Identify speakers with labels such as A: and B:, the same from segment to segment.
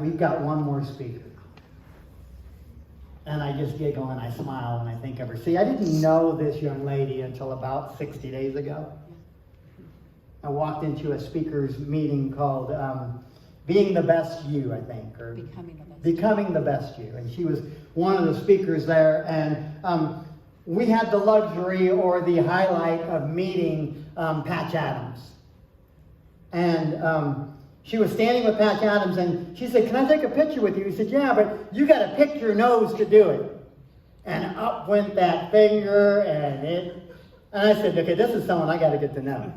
A: we've got one more speaker. And I just giggle and I smile and I think of her. See, I didn't know this young lady until about 60 days ago. I walked into a speaker's meeting called Being the Best You, I think, or Becoming the Best You. And she was one of the speakers there. And we had the luxury or the highlight of meeting Patch Adams. And she was standing with Patch Adams, and she said, "Can I take a picture with you?" He said, "Yeah, but you got to pick your nose to do it." And up went that finger, and I said, "Okay, this is someone I got to get to know."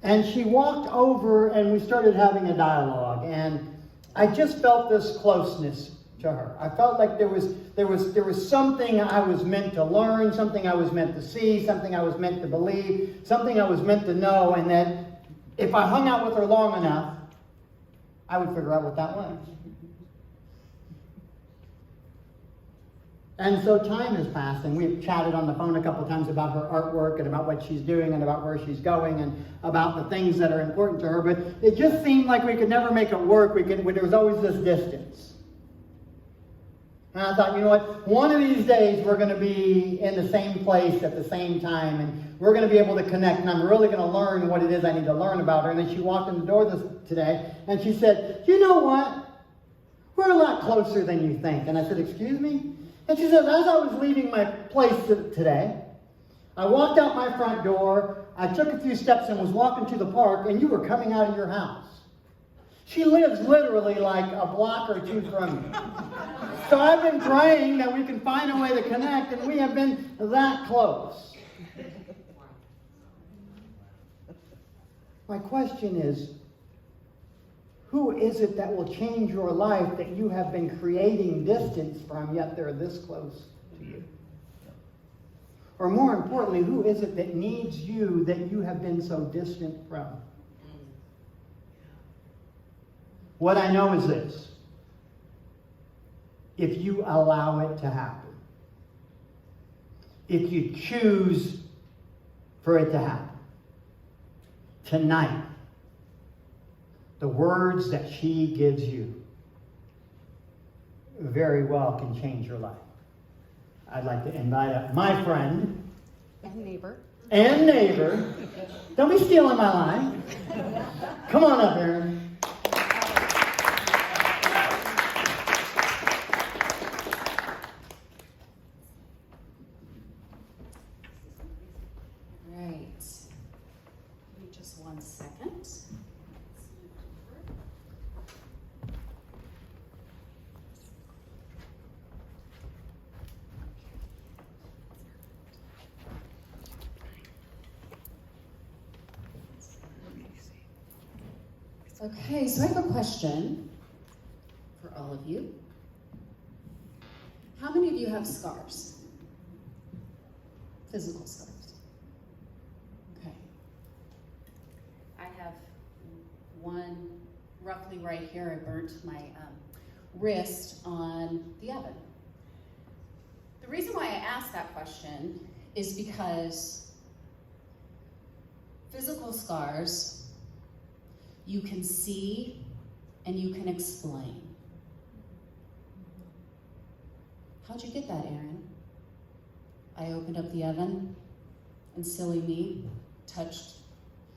A: And she walked over, and we started having a dialogue, and I just felt this closeness to her. I felt like there was something I was meant to learn, something I was meant to see, something I was meant to believe, something I was meant to know, and that if I hung out with her long enough, I would figure out what that was. And so time has passed, and we've chatted on the phone a couple times about her artwork and about what she's doing and about where she's going and about the things that are important to her. But it just seemed like we could never make it work. There was always this distance. And I thought, you know what? One of these days we're going to be in the same place at the same time, and we're going to be able to connect, and I'm really going to learn what it is I need to learn about her. And then she walked in the door today, and she said, "You know what? We're a lot closer than you think." And I said, "Excuse me?" And she said, "As I was leaving my place today, I walked out my front door, I took a few steps and was walking to the park, and you were coming out of your house." She lives literally like a block or two from me. So I've been praying that we can find a way to connect, and we have been that close. My question is, who is it that will change your life that you have been creating distance from, yet they're this close to you? Or more importantly, who is it that needs you that you have been so distant from? What I know is this: if you allow it to happen, if you choose for it to happen, tonight, the words that she gives you very well can change your life. I'd like to invite up my friend and neighbor. Don't be stealing my line. Come on up, Erin.
B: Okay, so I have a question for all of you. How many of you have scars? Physical scars? Okay. I have one roughly right here. I burnt my wrist on the oven. The reason why I asked that question is because physical scars you can see and you can explain. How'd you get that, Erin? I opened up the oven and silly me touched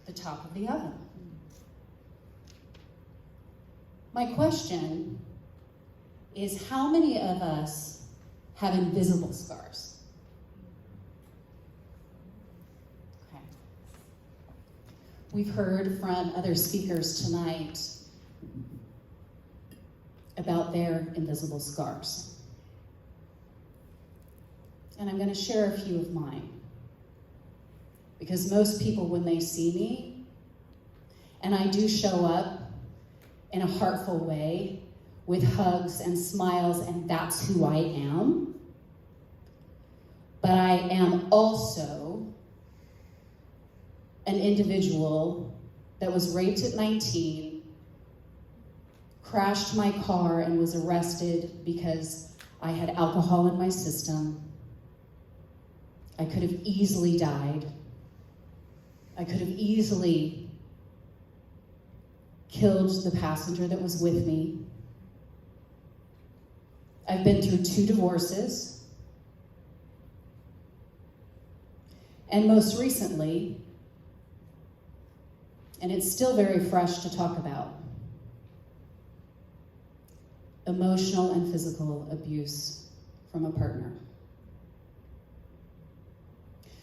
B: the top of the oven. My question is, how many of us have invisible scars? We've heard from other speakers tonight about their invisible scars. And I'm going to share a few of mine. Because most people, when they see me, and I do show up in a heartful way with hugs and smiles, and that's who I am. But I am also an individual that was raped at 19, crashed my car and was arrested because I had alcohol in my system. I could have easily died. I could have easily killed the passenger that was with me. I've been through 2 divorces. And most recently, and it's still very fresh to talk about, emotional and physical abuse from a partner.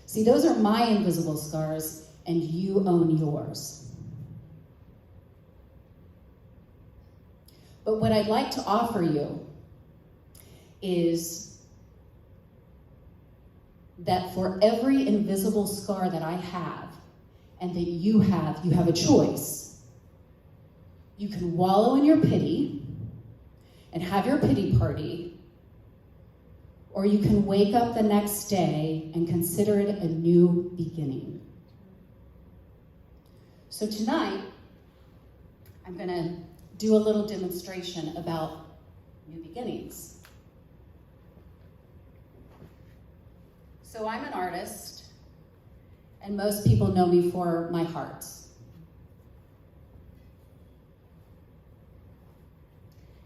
B: See, those are my invisible scars, and you own yours. But what I'd like to offer you is that for every invisible scar that I have and that you have a choice. You can wallow in your pity and have your pity party, or you can wake up the next day and consider it a new beginning. So tonight, I'm going to do a little demonstration about new beginnings. So I'm an artist, and most people know me for my hearts.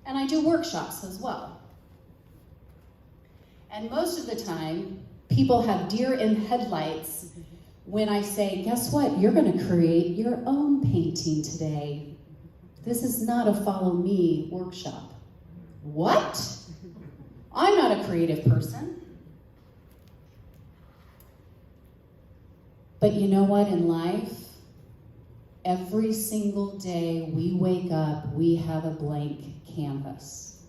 B: And I do workshops as well. And most of the time, people have deer in headlights when I say, guess what? You're going to create your own painting today. This is not a follow me workshop. What? I'm not a creative person. But you know what? In life, every single day we wake up, we have a blank canvas.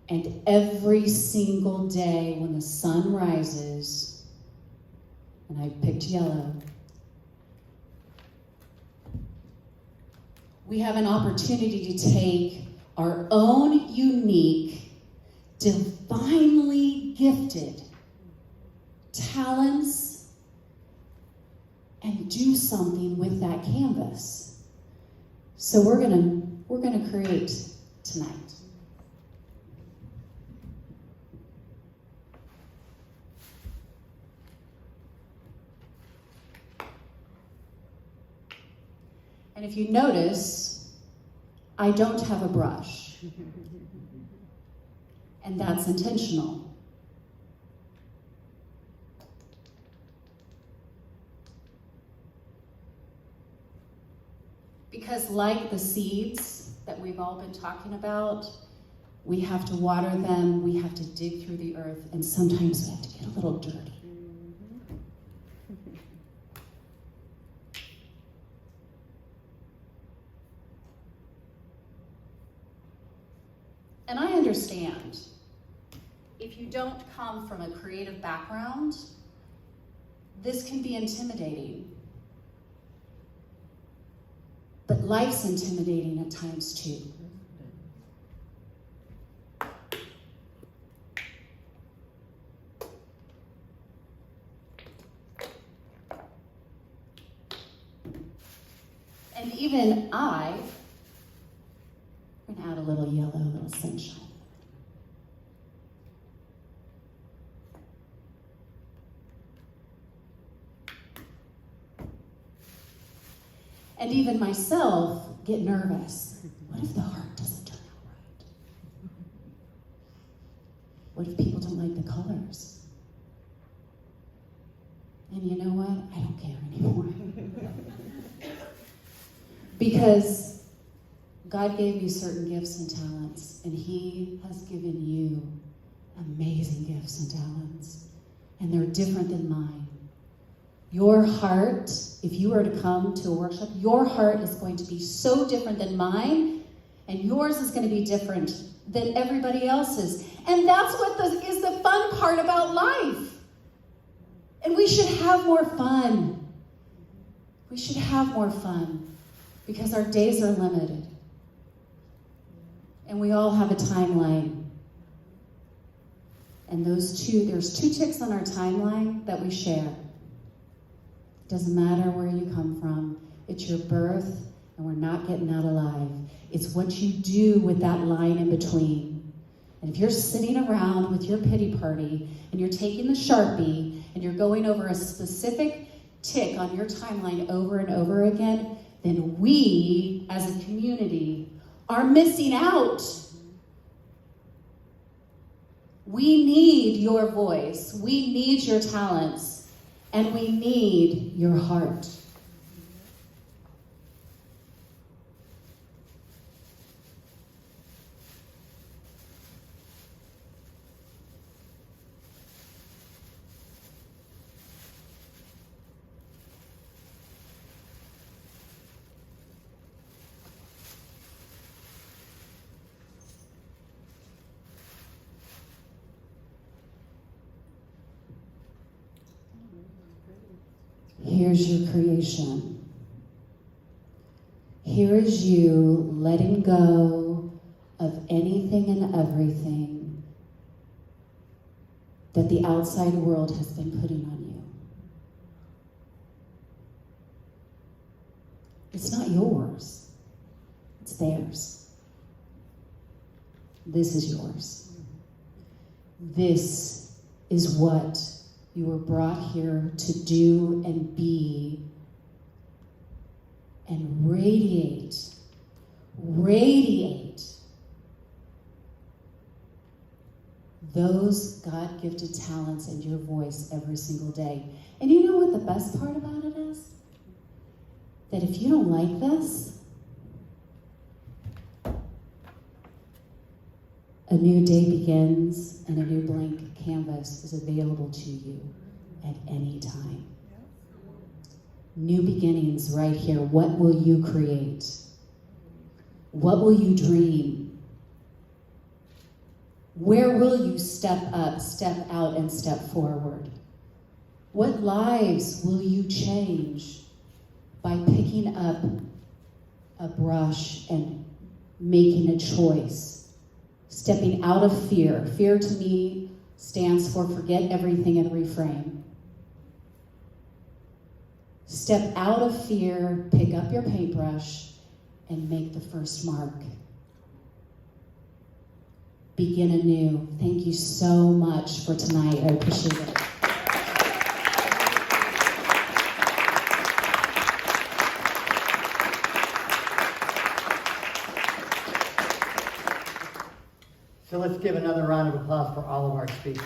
B: And every single day when the sun rises, and I picked yellow, we have an opportunity to take our own unique, divinely gifted talents and do something with that canvas. So we're gonna create tonight. And if you notice, I don't have a brush. And that's intentional. Because like the seeds that we've all been talking about, we have to water them, we have to dig through the earth, and sometimes we have to get a little dirty. And I understand, if you don't come from a creative background, this can be intimidating. But life's intimidating at times too. And even I'm going to add a little yellow, a little sunshine. And even myself get nervous. What if the heart doesn't turn out right? What if people don't like the colors? And you know what? I don't care anymore. Because God gave me certain gifts and talents, and He has given you amazing gifts and talents. And they're different than mine. Your heart, if you were to come to a workshop, your heart is going to be so different than mine, and yours is going to be different than everybody else's. And that's what is the fun part about life. And we should have more fun. We should have more fun because our days are limited. And we all have a timeline. And there's 2 ticks on our timeline that we share. Doesn't matter where you come from. It's your birth, and we're not getting out alive. It's what you do with that line in between. And if you're sitting around with your pity party, and you're taking the Sharpie, and you're going over a specific tick on your timeline over and over again, then we, as a community, are missing out. We need your voice. We need your talents. And we need your heart. Here's your creation. Here is you letting go of anything and everything that the outside world has been putting on you. It's not yours. It's theirs. This is yours. This is what you were brought here to do and be and radiate those God-gifted talents and your voice every single day. And you know what the best part about it is? That if you don't like this, a new day begins and a new blank canvas is available to you at any time. New beginnings right here. What will you create? What will you dream? Where will you step up, step out, and step forward? What lives will you change by picking up a brush and making a choice? Stepping out of fear. Fear to me stands for forget everything and reframe. Step out of fear, pick up your paintbrush, and make the first mark. Begin anew. Thank you so much for tonight. I appreciate it.
A: So let's give another round of applause for all of our speakers.